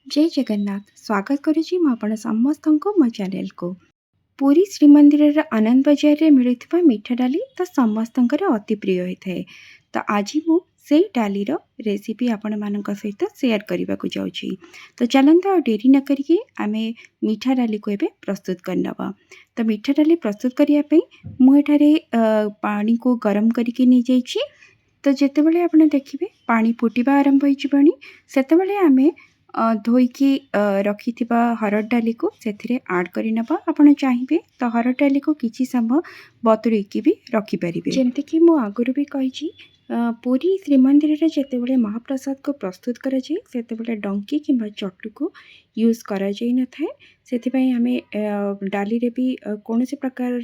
जय जगन्नाथ स्वागत करुच्ची आपण समस्त मो चैनल को पुरी श्रीमंदिर आनंद बजार रे मिलुथिबा मीठा डाली तो समस्त अति प्रिय होता है। तो आज मु से डाली रेसिपी आपण मानक सहित शेयर करने को जाऊँगी। तो चलते आ डेरी न करिके आमे मीठा डाली को एबे प्रस्तुत करनबा। तो मीठा डाली प्रस्तुत करने मुझे पानी को गरम करके नहीं जाइए। तो जितेबाला आपने देखिए पानी फुटवा आरंभ हो सेतेबाला आमे धोईकी रखि हरड़ डाली को से आड कर नबा। आपण चाहिए तो हरड़ डाली को किसी समय बतुरेकी भी रखिपारे। जमती मु आगुरी भी कही पुरी श्रीमंदिर रे जेतेबेले महाप्रसाद को प्रस्तुत करा जाए सेतेबेले डंकी किंबा चटू को यूज करा जाई न थाए। सेथिपई आमे डाली रे भी कौन से प्रकार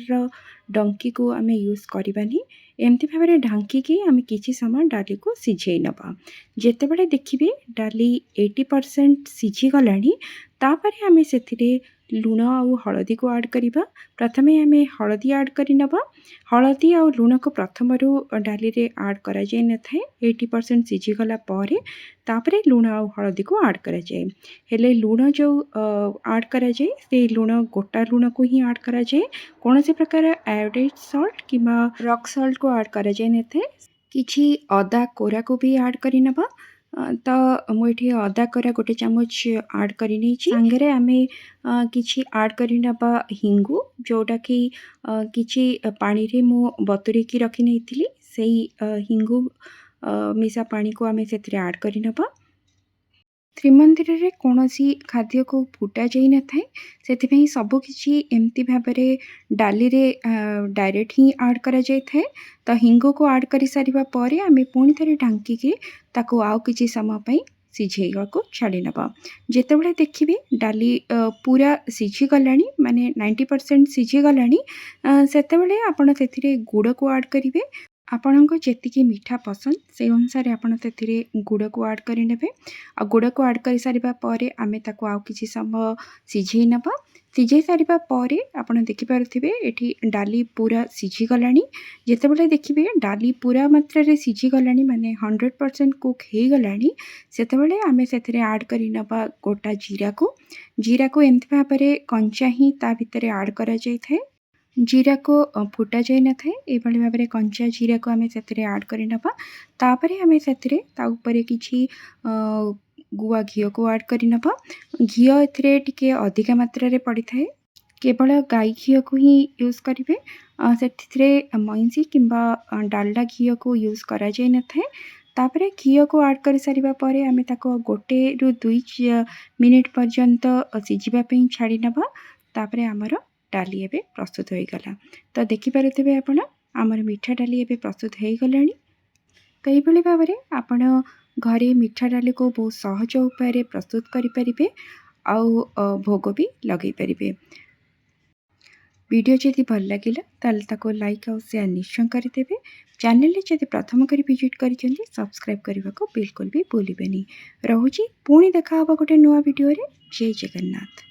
डंकी को आमे यूज करबानी। एमती भाव ढांकी की आमे किछि समय डाली को सिझे नबा। जेतेबेले देखिबे डाली 80% सिझी गलानी तापरे आमे सेथिरे लुण आउ हलदी को ऐड करिबा। प्रथमे आमे हलदी ऐड करि नबा। हलदी आउ लुण को प्रथम डाली रे ऐड करा जाय न थाए। 80% सिझी गला परे तापरे लुण आउ हलदी को ऐड करा जाय। हेले लुण जो ऐड करा जाय से लुण गोटा लुण को ही ऐड करा जाय। कौन से प्रकार आयोडाइज सॉल्ट किंबा रॉक सॉल्ट को ऐड करा जाय न थाए। किछि अदा कोरा को भी ऐड करि नबा। तो मुझे अदा कोरा गोटे चामच ऐड करी सांगरे आमे किछि ऐड करि नबा हिंगु जोटा कि किछि पानी रे मु बतुरे की रखी नहीं सेई हिंगु मिसा पानी को आमे सेथिरे ऐड करि नबा। श्रीमंदिर रे कौनसी खाद्य को फुटा जाई न थाए सेथिपई सब किछि एमती भाबरे डाली रे डायरेक्ट ही ऐड करा जाय थाए। तो हिंगो को ऐड करि सारिबा परे आमे पुणी थरे ढांकी के ताको आउ किछि समय पई सिझेगा को छाड़ी नबा। जेतेबेले देखिबे डाली पूरा सिझी गलानी माने 90% सिझी गलानी सेतेबेले आपण सेथिरे गुड़ को ऐड करिवे। आपणको जेतिकी मीठा पसंद से अनुसार आपण सेथिरे गुड़ को ऐड करि नेबे। आ गुड़ को ऐड करि सारिबा परे आमे ताको आउ किछि समय सिझेई नबा। सिझेई सारिबा परे आपण देखि पारुथिबे एठी डाली पूरा सिझी गलानी। जेतेबेले देखिबे डाली पूरा मात्रा रे सिझी गलानी माने 100% कुक हे गलानी सेतेबेले आमे सेथिरे ऐड करि नबा गोटा जीरा को एमति भाबरे कंचा ही ता भितरे ऐड करा जाय थाए। जीरा को फुटा जाए न थाए एभली भाबरे कंचा जीरा को आमे सेथिरे ऐड करि नबा। तापरे आमे सेथिरे ता ऊपरे किछि गुआ घियो को ऐड करि नबा। घियो एथिरे टिके अधिका मात्रा रे पड़ी थाए। केवल गाई घियो को ही यूज करिवे। सेथिरे मइंसी किंबा डालडा घियो को यूज करा जाय न थाए। तापरे घियो को ऐड करि सारिबा परे आमे ताको 1 रु 2 मिनिट पर्यंत सिझिबा पई छाड़ी नबा। तापरे हमर डाली एबे प्रस्तुत हो गला। तो देखि पारुथिबे आपण हमर मीठा डाली एबे प्रस्तुत हो गलानी। तो ये भाव में आपण घरे मीठा डाली को बहुत सहज उपाय प्रस्तुत करें आउ भोग भी लगे पारे। वीडियो जदि भल लगे ताल ताको लाइक और शेयर निश्चय करदेवे। चैनल ने जदि प्रथम कर विजिट कर सब्सक्राइब करने को बिल्कुल भी भूलिबेनी। रहुची पुणी देखा गोटे नुआ वीडियो रे। जय जगन्नाथ।